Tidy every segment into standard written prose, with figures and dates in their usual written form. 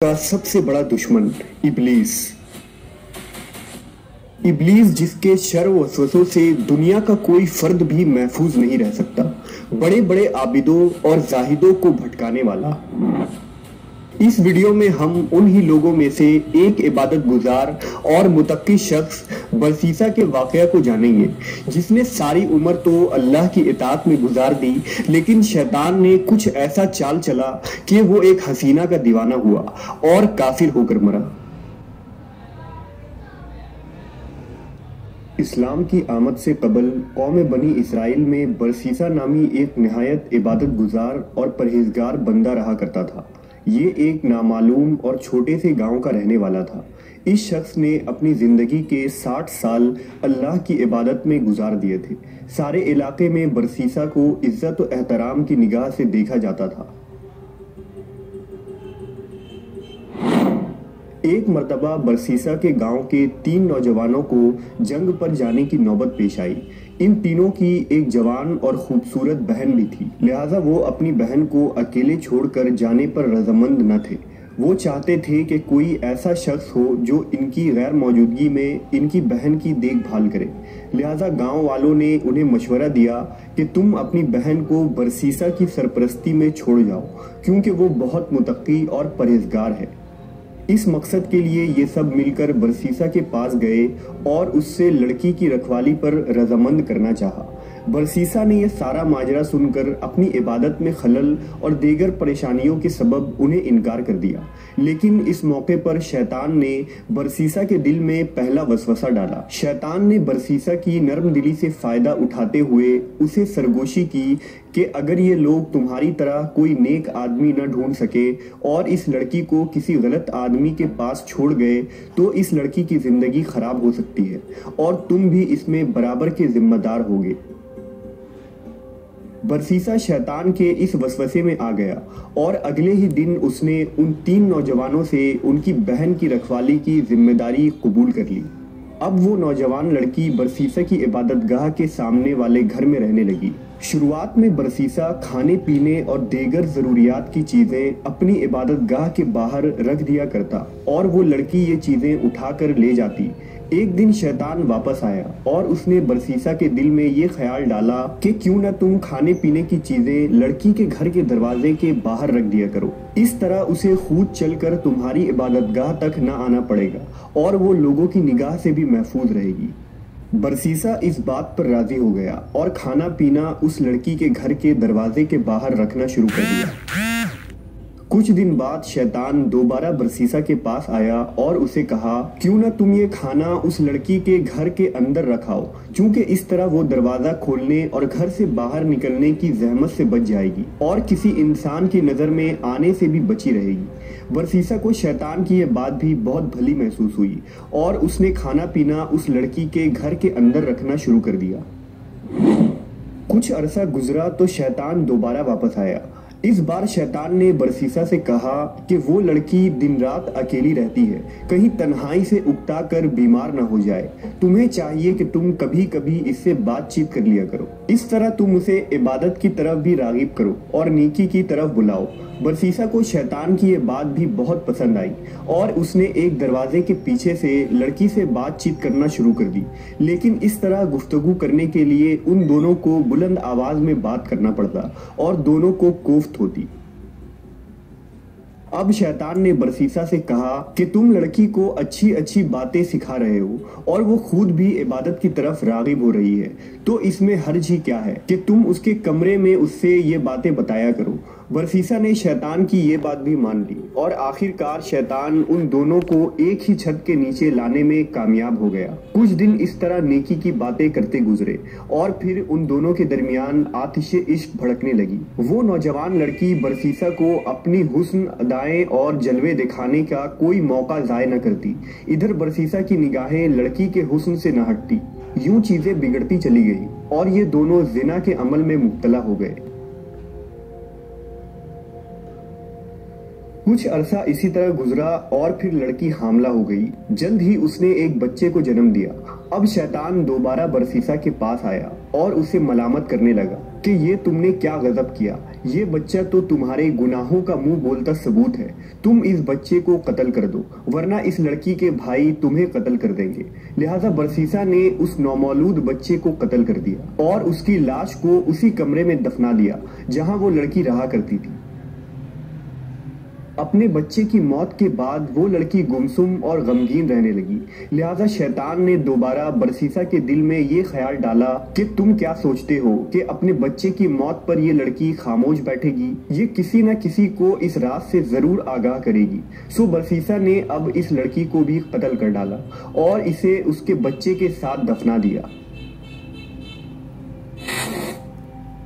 का सबसे बड़ा दुश्मन इब्लीस। इब्लीस जिसके शर व वसवसों से दुनिया का कोई फर्द भी महफूज नहीं रह सकता, बड़े बड़े आबिदों और जाहिदों को भटकाने वाला। इस वीडियो में हम उन ही लोगों में से एक इबादत गुजार और मुतक्की शख्स बरसीसा के वाकया को जानेंगे, जिसने सारी उम्र तो अल्लाह की इताअत में गुजार दी, लेकिन शैतान ने कुछ ऐसा चाल चला कि वो एक हसीना का दीवाना हुआ और काफिर होकर मरा। इस्लाम की आमद से कबल कौम बनी इसराइल में बरसीसा नामी एक निहायत इबादत गुजार और परहेजगार बंदा रहा करता था। ये एक नामालूम और छोटे से गांव का रहने वाला था। इस शख्स ने अपनी जिंदगी के 60 साल अल्लाह की इबादत में गुजार दिए थे। सारे इलाके में बरसीसा को इज्जत और एहतराम की निगाह से देखा जाता था। एक मर्तबा बरसीसा के गांव के 3 नौजवानों को जंग पर जाने की नौबत पेश आई। इन तीनों की एक जवान और खूबसूरत बहन भी थी, लिहाजा वो अपनी बहन को अकेले छोड़कर जाने पर रजामंद न थे। वो चाहते थे कि कोई ऐसा शख्स हो जो इनकी गैर मौजूदगी में इनकी बहन की देखभाल करे। लिहाजा गांव वालों ने उन्हें मशवरा दिया कि तुम अपनी बहन को बरसीसा की सरपरस्ती में छोड़ जाओ, क्योंकि वो बहुत मुतक्की और परहेजगार है। इस मकसद के लिए ये सब मिलकर बरसीसा के पास गए और उससे लड़की की रखवाली पर रजामंद करना चाहा। बरसीसा ने यह सारा माजरा सुनकर अपनी इबादत में खलल और दीगर परेशानियों के सबब उन्हें इनकार कर दिया। लेकिन इस मौके पर शैतान ने बरसीसा के दिल में पहला वसवसा डाला। शैतान ने बरसीसा की नरम दिली से फायदा उठाते हुए उसे सरगोशी की कि अगर ये लोग तुम्हारी तरह कोई नेक आदमी न ढूंढ सके और इस लड़की को किसी गलत आदमी के पास छोड़ गए तो इस लड़की की जिंदगी खराब हो सकती है और तुम भी इसमें बराबर के जिम्मेदार होगे। बरसीसा शैतान के इस वसवसे में आ गया और अगले ही दिन उसने उन 3 नौजवानों से उनकी बहन की रखवाली की जिम्मेदारी कबूल कर ली। अब वो नौजवान लड़की बरसीसा की इबादतगाह के सामने वाले घर में रहने लगी। शुरुआत में बरसीसा खाने पीने और दीगर जरूरियात की चीजें अपनी इबादतगाह के बाहर रख दिया करता और वो लड़की ये चीजें उठाकर ले जाती। एक दिन शैतान वापस आया और उसने बरसीसा के दिल में ये ख्याल डाला कि क्यों न तुम खाने पीने की चीजें लड़की के घर के दरवाजे के बाहर रख दिया करो। इस तरह उसे खुद चलकर तुम्हारी इबादतगाह तक न आना पड़ेगा और वो लोगों की निगाह से भी महफूज रहेगी। बरसीसा इस बात पर राजी हो गया और खाना पीना उस लड़की के घर के दरवाजे के बाहर रखना शुरू कर दिया। कुछ दिन बाद शैतान दोबारा बरसीसा के पास आया और उसे कहा, क्यों ना तुम ये खाना उस लड़की के घर के अंदर रखाओ, क्योंकि इस तरह वो दरवाजा खोलने और घर से बाहर निकलने की जहमत से बच जाएगी और किसी इंसान की नजर में आने से भी बची रहेगी। बरसीसा को शैतान की यह बात भी बहुत भली महसूस हुई और उसने खाना पीना उस लड़की के घर के अंदर रखना शुरू कर दिया। कुछ अरसा गुजरा तो शैतान दोबारा वापस आया। इस बार शैतान ने बरसीसा से कहा कि वो लड़की दिन रात अकेली रहती है, कहीं तन्हाई से उकता कर बीमार ना हो जाए। तुम्हें चाहिए कि तुम कभी कभी इससे बातचीत कर लिया करो। इस तरह तुम उसे इबादत की तरफ भी रागिब करो और नेकी की तरफ बुलाओ। बरसीसा को शैतान की ये बात भी बहुत पसंद आई और उसने एक दरवाजे के पीछे से लड़की से बातचीत करना शुरू कर दी। लेकिन इस तरह गुफ्तगू करने के लिए उन दोनों को बुलंद आवाज में बात करना पड़ता और दोनों को कोफ्त होती। अब शैतान ने बरसीसा से कहा कि तुम लड़की को अच्छी अच्छी बातें सिखा रहे हो और वो खुद भी इबादत की तरफ रागिब हो रही है, तो इसमें हर्ज ही क्या है कि तुम उसके कमरे में उससे ये बातें बताया करो। बरसीसा ने शैतान की ये बात भी मान ली और आखिरकार शैतान उन दोनों को एक ही छत के नीचे लाने में कामयाब हो गया। कुछ दिन इस तरह नेकी की बातें करते गुजरे और फिर उन दोनों के दरमियान आतिश इश्क भड़कने लगी। वो नौजवान लड़की बरसीसा को अपनी हुस्न अदाएं और जलवे दिखाने का कोई मौका जाय न करती। इधर बरसीसा की निगाहें लड़की के हुस्न से न हटती। यूं चीजें बिगड़ती चली गई और ये दोनों जिना के अमल में मुब्तला हो गए। कुछ अरसा इसी तरह गुजरा और फिर लड़की हामला हो गई। जल्द ही उसने एक बच्चे को जन्म दिया। अब शैतान दोबारा बरसीसा के पास आया और उसे मलामत करने लगा कि ये तुमने क्या गजब किया, یہ بچہ تو تمہارے گناہوں کا منہ بولتا ثبوت ہے، تم اس بچے کو قتل کر دو ورنہ اس لڑکی کے بھائی تمہیں قتل کر دیں گے۔ لہٰذا برسیسا نے اس نومولود بچے کو قتل کر دیا اور اس کی لاش کو اسی کمرے میں دفنا دیا جہاں وہ لڑکی رہا کرتی تھی۔ اپنے بچے کی موت کے بعد وہ لڑکی گمسم اور غمگین رہنے لگی، لہٰذا شیطان نے دوبارہ برسیسا کے دل میں یہ خیال ڈالا کہ تم کیا سوچتے ہو کہ اپنے بچے کی موت پر یہ لڑکی خاموش بیٹھے گی؟ یہ کسی نہ کسی کو اس راز سے ضرور آگاہ کرے گی۔ سو برسیسا نے اب اس لڑکی کو بھی قتل کر ڈالا اور اسے اس کے بچے کے ساتھ دفنا دیا۔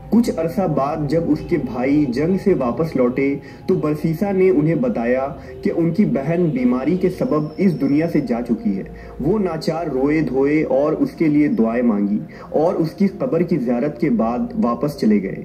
کچھ عرصہ بعد جب اس کے بھائی جنگ سے واپس لوٹے تو برسیسا نے انہیں بتایا کہ ان کی بہن بیماری کے سبب اس دنیا سے جا چکی ہے۔ وہ ناچار روئے دھوئے اور اس کے لیے دعائیں مانگی اور اس کی قبر کی زیارت کے بعد واپس چلے گئے۔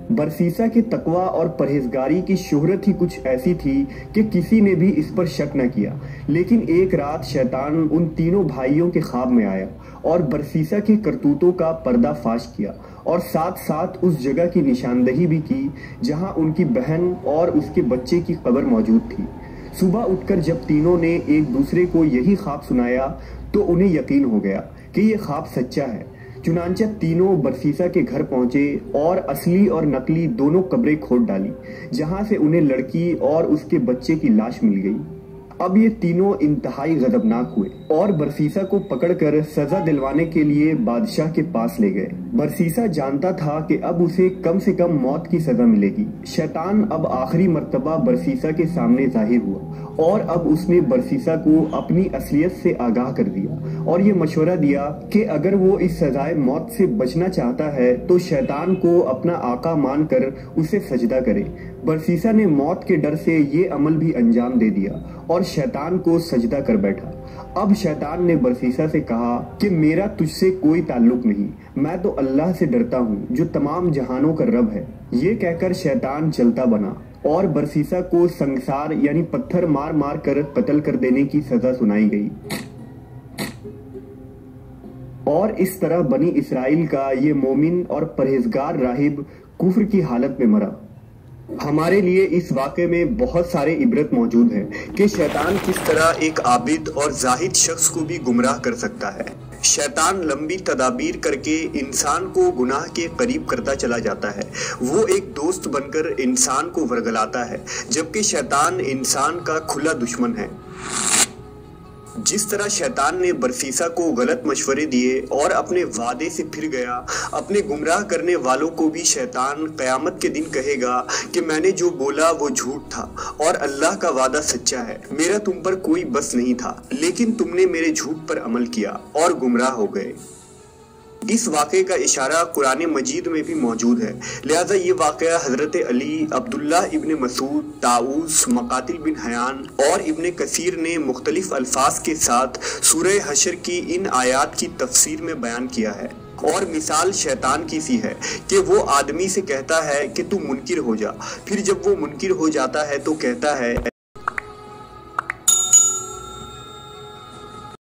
برسیسا کے تقوی اور پرہیزگاری کی شہرت ہی کچھ ایسی تھی کہ کسی نے بھی اس پر شک نہ کیا، لیکن ایک رات شیطان ان تینوں بھائیوں کے خواب میں آیا اور برسیسا کے کرتوتوں کا پردہ فاش کیا اور ساتھ ساتھ اس جگہ کی نشاندہی بھی کی جہاں ان کی بہن اور اس کے بچے کی قبر موجود تھی۔ صبح اٹھ کر جب تینوں نے ایک دوسرے کو یہی خواب سنایا تو انہیں یقین ہو گیا کہ یہ خواب سچا ہے۔ چنانچہ تینوں برسیسا کے گھر پہنچے اور اصلی اور نقلی دونوں قبریں کھود ڈالی جہاں سے انہیں لڑکی اور اس کے بچے کی لاش مل گئی۔ اب یہ تینوں انتہائی غضبناک ہوئے اور برسیسا کو پکڑ کر سزا دلوانے کے لیے بادشاہ کے پاس لے گئے۔ برسیسا جانتا تھا کہ اب اسے کم سے کم موت کی سزا ملے گی۔ شیطان اب آخری مرتبہ برسیسا کے سامنے ظاہر ہوا اور اب اس نے برسیسا کو اپنی اصلیت سے آگاہ کر دیا اور یہ مشورہ دیا کہ اگر وہ اس سزائے موت سے بچنا چاہتا ہے تو شیطان کو اپنا آقا مان کر اسے سجدہ کرے۔ برسیسا نے موت کے ڈر سے یہ عمل بھی انجام دے دیا اور شیطان کو سجدہ کر بیٹھا۔ اب شیطان نے برسیسا سے کہا کہ میرا تجھ سے کوئی تعلق نہیں، میں تو اللہ سے ڈرتا ہوں جو تمام جہانوں کا رب ہے۔ یہ کہہ کر شیطان چلتا بنا اور برسیسا کو سنگسار یعنی پتھر مار مار کر قتل کر دینے کی سزا سنائی گئی۔ اور اس طرح بنی اسرائیل کا یہ مومن اور پرہیزگار راہب کفر کی حالت میں مرا۔ ہمارے لیے اس واقعے میں بہت سارے عبرت موجود ہیں کہ شیطان کس طرح ایک عابد اور زاہد شخص کو بھی گمراہ کر سکتا ہے۔ شیطان لمبی تدابیر کر کے انسان کو گناہ کے قریب کرتا چلا جاتا ہے۔ وہ ایک دوست بن کر انسان کو ورگلاتا ہے، جبکہ شیطان انسان کا کھلا دشمن ہے۔ جس طرح شیطان نے برسیسا کو غلط مشورے دیے اور اپنے وعدے سے پھر گیا، اپنے گمراہ کرنے والوں کو بھی شیطان قیامت کے دن کہے گا کہ میں نے جو بولا وہ جھوٹ تھا اور اللہ کا وعدہ سچا ہے، میرا تم پر کوئی بس نہیں تھا، لیکن تم نے میرے جھوٹ پر عمل کیا اور گمراہ ہو گئے۔ اس واقعے کا اشارہ قرآن مجید میں بھی موجود ہے، لہذا یہ واقعہ حضرت علی، عبداللہ ابن مسعود، طاؤوس، مقاتل بن حیان اور ابن کثیر نے مختلف الفاظ کے ساتھ سورہ حشر کی ان آیات کی تفسیر میں بیان کیا ہے۔ اور مثال شیطان کی سی ہے کہ وہ آدمی سے کہتا ہے کہ تو منکر ہو جا، پھر جب وہ منکر ہو جاتا ہے تو کہتا ہے